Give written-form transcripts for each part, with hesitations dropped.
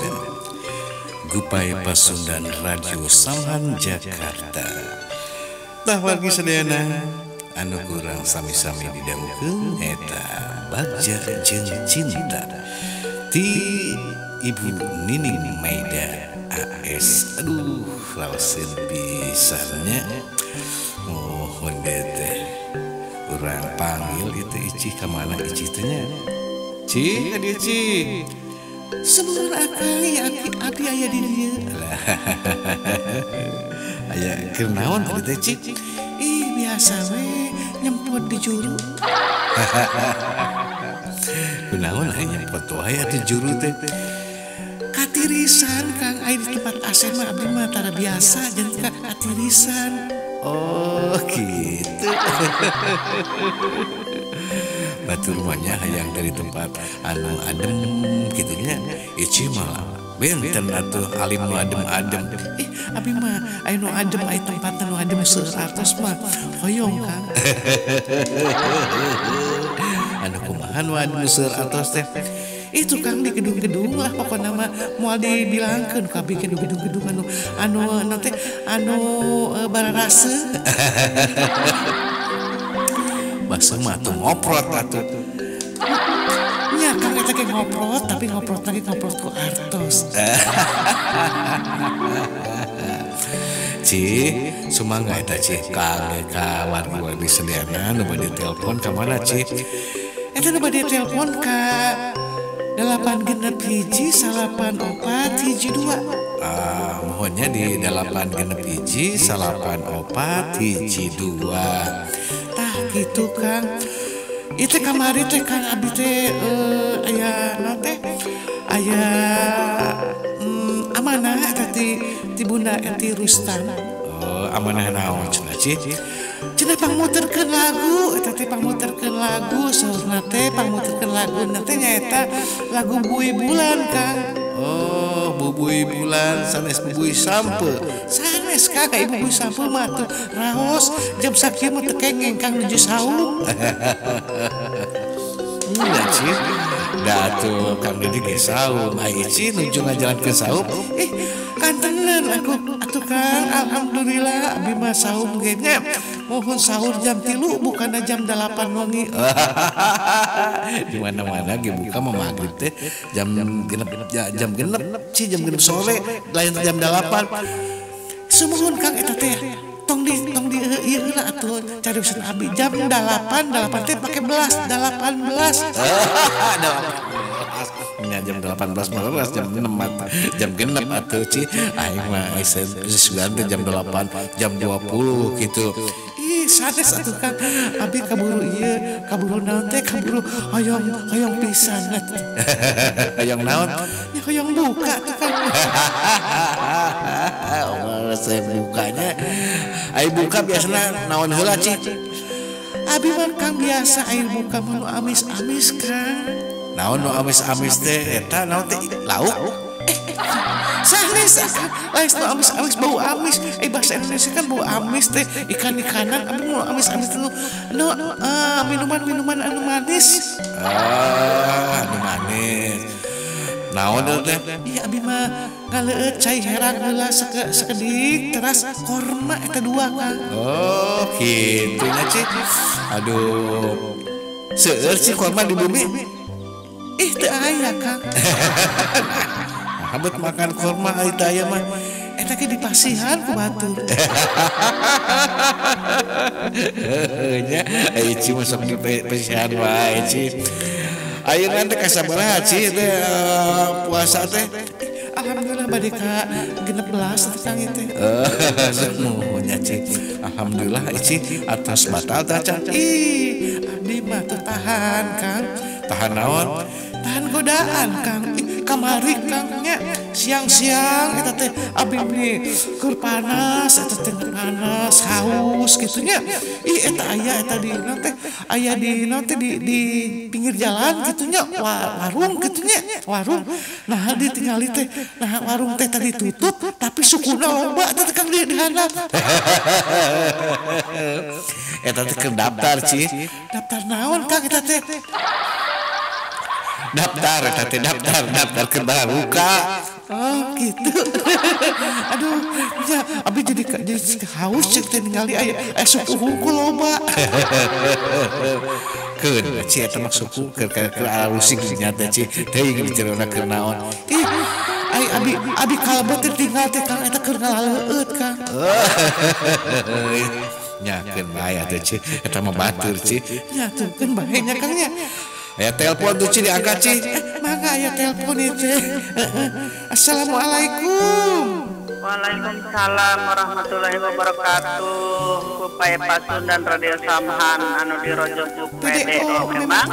Pasundan Gupai Pasundan Radio Samhan Jakarta Tahwargi sedayana anu kurang sami-sami didangkeun eta Bagja Jeung Cinta ti Ibu Nining Maida AS. Aduh lawasin pisannya mohon teh kurang panggil itu Ici kamana Ici tanya Ci adi Ci sebenarnya kali aki aya di dieu aya keur naon tadi teh Ci biasa we nyempot di juru kunaon aya nyempot wae atuh juru teh katirisan Kang aya di tempat AC mah abdi mah tara biasa jeung katirisan. Oh gitu. Batu rumahnya hayang dari tempat anu adem gitunya. Ici malah benten atuh alim nu adem-adem. Abi mah aya nu adem aya tempat anu adem seueur atos mah hoyong Kang. Anu kumaha nu adem seueur atos teh? Itu Kang di gedung-gedung lah pokoknya mah moal dibilangkeun ka bikin gedung-gedung anu teh bararase. Basa mah tuh ngoprot atuh. Nya Kang eta ge ngoprot tapi ngoprot lagi ngoprot ku artos. Ci, sumangga eta Ci ka wargi-wargi sedayana nu bade telepon ka mana Ci? Eta nu bade telepon ka 861-9412. Mohonnya di 861-9412. Tah gitu Kang. Itu kamari teh Kang abi teh aya naon teh? Aya amanah tadi ti Bunda Enti Rustam. Amanah naon cenah Ci? Cenah pangmuterkeun lagu, eta teh pangmuterkeun lagu, saurna teh pangmuterkeun lagu teh nyaeta lagu Bui Bulan Kang. Oh, Bubui Bulan sanes Bubui Sampe. Sanes Kang ieu Bubui Sampe mah tuh raos jam sakieu mah teu kengeng Kang nuju saum. Iya Ci. Da tuh Kang Dedi ge saum, ai Ci nuju ngajalankeun saum. Kantenan aku atuh Kang, alhamdulillah abi mah saum ge nya. Mohon sahur jam 3 bukan jam 8 wengi. Di mana-mana ge buka mah magrib teh jam genep Ci jam genep sore lain jam 8. Sumohon Kang eta teh tong di ieu heula atuh cariusan abi jam 8 teh pake belas 18. Nya jam 18 belas jam 6 jam genep atuh Ci aing mah sugan teh jam 8 jam 20 gitu. Sanes atuh Kang abi kaburu ieu kaburu naon teh kaburu hoyong pisan hoyong naon ya hoyong buka tuh Kang. Saya bukanya ai buka biasana naon heula Ci? Abi mah Kang biasa ai buka mah nu amis-amis Kang. Naon nu amis-amis teh eta naon teh lauk? Sanes lain nu amis-amis bau amis. Bahasa Indonesia kan bau amis teh ikan-ikanan abi mau amis-amis nu minuman anu manis. Anu manis. Naon teh? Iya abi mah ngaleut cai herang heula sakedik teras korma eta 2 Kang. Oh kitu nya Ci. Aduh. Seueur Ci korma di bumi? Teu aya Kang. Habet makan korma eta aya mah eta ge dipasihan ku batur. Nya Ici masuk di pasihan wae Ci. Ayeuna teh kasabaraha Ci teh puasa teh? Alhamdulillah bade ka 16 Kang teh. Nuhunnya Ci. Alhamdulillah Ici atas batal tah can. Abdi mah teu tahan Kang. Tahan naon? Tahan godaan Kang. Kamari Kang nya siang-siang eta teh abi beli keur panas eta teh panas haus kitu nya. Eta aya eta di naon teh aya di naon teh di pinggir jalan kitu nya warung kitu nya warung. Nah ditingali teh nah warung teh tadi tutup tapi sukuna loba eta teh Kang di handap. Eta teh keur daftar Ci. Daftar naon Kang eta teh? daftar ke buka. Oh gitu. Aduh, ya abi jadi haus cek teh ningali aya suku hungkul loba. Keun ci eta mah suku keur alusing nyata ci teuing dicerona keur naon. Ih, ai abi kalebet tinggal teh Kang eta keur ngaleueut Kang. Nya keun bae atuh ci eta mah batur ci. Ya tuh keun bae nya Kang nya. Aya telepon tuh ci diangkat ci. Mangga aya telepon itu. Assalamualaikum. Waalaikumsalam warahmatullahi wabarakatuh. Upaya Pasun dan Radio Samhan anu dirojo ku PDO memang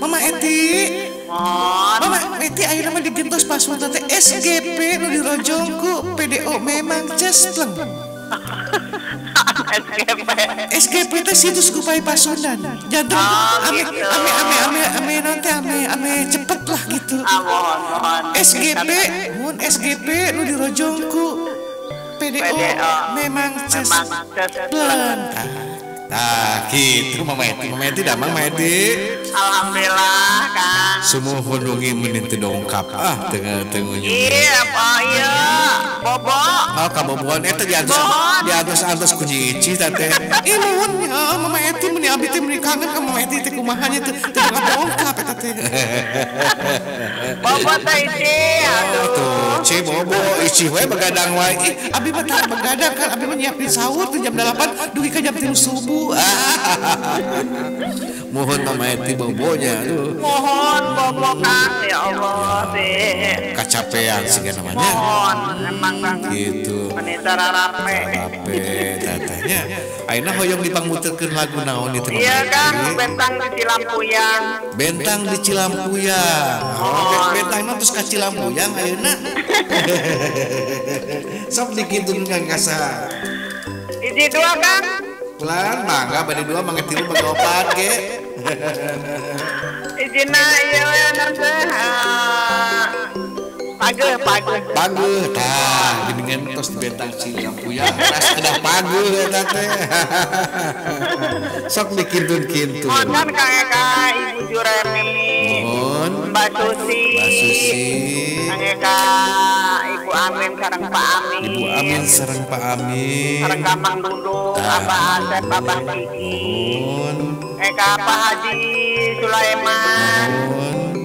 Mama Eti. Mama Eti ayeuna mah digentos Pasun teh SGP nu dirojong ku PDO memang cespleng. SGP teh situs Upaya Pasundan. Jantung ame nanti ame cepet lah gitu. SGP mun SGP nu dirojongku PDO memang cespleng. Nah gitu Mama Eti damang Mama Eti. Alhamdulillah Kang. Sumuhun dungi meunin teu dongkap tengah-tengah. Iya Pak iya. Bobo. Oh kaboboan eta diados ku Cici teh. Ih nuhun Mama Eti mun abi teh mun kangen ka Mama Eti teh kumaha nya teh dongkap eta teh. Bobo teh Ici. Tuh Ci bobo Ici we begadang wae. Abi mah tah begadang kan abi mah nyiapin sahur tuh jam 8 dugi ka jam 3 subuh. Mohon Mama Eti bobonya aduh. Mohon bobo Kang ya Allah teh. Kacapean sih namanya. Mohon emang Kang. Gitu. Menitara rape. Tatanya. Ayeuna hoyong dipangmuterkeun lagu naon itu. Iya Kang, Bentang di Cilampuyang. Bentang di Cilampuyang. Oh, bentang mah terus ka Cilampuyang ayeuna. Sok dikitukeun Kang Kasa. Iji dua Kang. Pelan mangga bade dua mangga tilu mangga opat ge. Ijina ieu Pageuh tah geuningan tos bentang Cilampuyang ras kedah pageuh eta teh. Sok dikintun-kintun. Mohon Kang Eka, Ibu Juremi. Mohon Mbak Susi. Kang Eka, Ibu Amin sareng Pak Amin. Ibu Amin sareng Pak Amin. Sareng Gampang Dudung, Abah Asep, Abah Diki. Eka Pak Haji Sulaiman.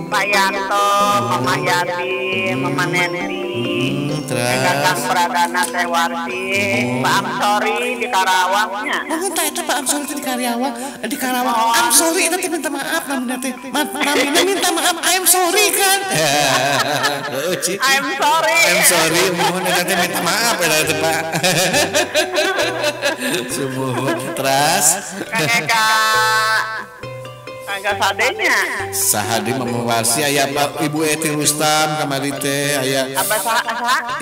Pak Yanto, Mama Yati, Mama Neni, Kang Pradana Tewarti, Pak Amsori di Karawangnya. Oh, entah itu Pak Amsori di Karawang, Amsori itu minta maaf namanya teh. Namanya minta maaf, I'm sorry kan. I'm sorry, mohon eta minta maaf eta teh Pak. Sumuhun teras. Kagak sadenya. Sahadi memewarsi aya Ibu Eti Rustam kamari teh aya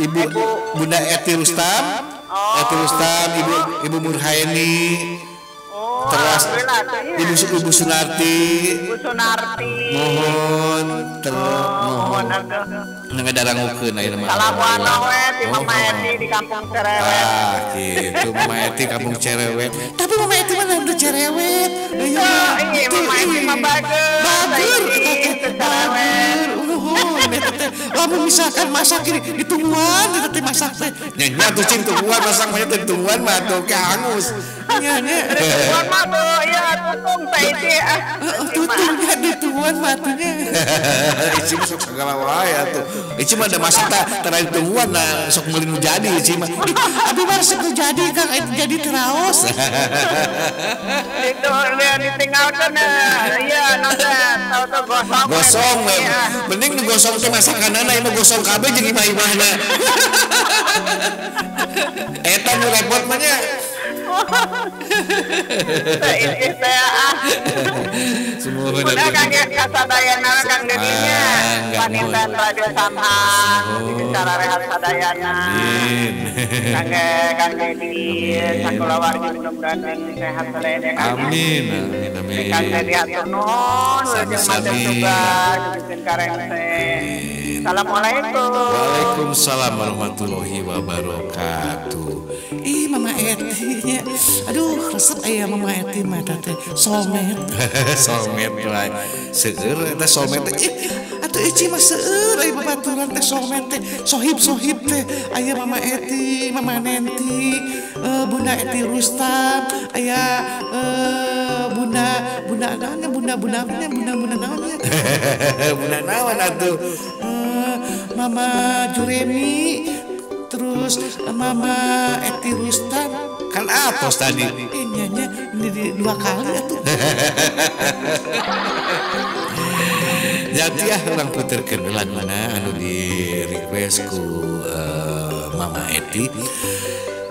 Ibu Bunda Eti Rustam. Eti Rustam, Ibu Murhaini. Terus Ibu Sunarti. Mohon ngadarangkeun ayeuna mah. Salamualaikum we Mama Eti di Kampung Cerewet. Gitu Mama Eti Kampung Cerewet. Tapi Mama Eti mah udah cerewet. Iya, Mama Eti mah bagus. Lamun misalkan masak ini ditungguan teh masak teh. Nya tuh cing tungguan masak mah teh tungguan mah tuh keangus. Nya Tungguan mah tuh ya tutung teh Iti. Tutung ditungguan matunya. Ici mah sok segala wae atuh. Ici mah ada masak tara ditungguan nah sok meuli nu jadi Ici mah. Abi mah sok jadi Kang jadi teraos. Itu lihat ditinggalkan ya nonton tahu gosong mending nu gosong teh masakanana ieu mah gosong kabeh jeung imah-imahna. Eta nu repot mah nya. Semua udah Kang kasadayana Kang Dedinya Panintan Radio Samhan bicara rehat sadayana Kang Dedi sakulawargi mudah-mudahan sehat selalu amin Kang Dedi hatur nuhun sami juga bikin karengse. Assalamualaikum. Waalaikumsalam warahmatullahi wabarakatuh. Ih Mama Eti nya. Aduh resep aya Mama Eti mah teh soulmate. soulmate wae. Seueur eta soulmate teh. Atuh Eci mah seueur aya babaturan teh soulmate teh. Sohib teh aya Mama Eti, Mama Nenti, Bunda Eti Rustam, aya Bunda naonnya Bunda naonnya. Bunda naon atuh? Mama Juremi, terus Mama Eti Rustam. Kan apos tadi. Nyanyi ini 2 kali atuh. Jadi orang puterkeun laguna anu di request ku Mama Eti.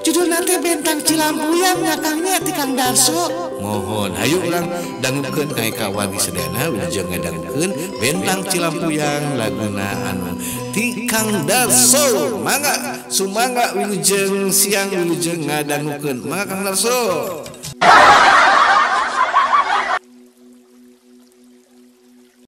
Judul nanti Bentang Cilampuyang nyakangnya ti Kang Darso. Mohon ayo urang dangukeun ka kawan sedana wilujeng ngadangukeun Bentang Cilampuyang laguna anu ti Kang Darso. Mangga sumangga wilujeng siang wilujeng ngadangukeun. Mangga Kang Darso.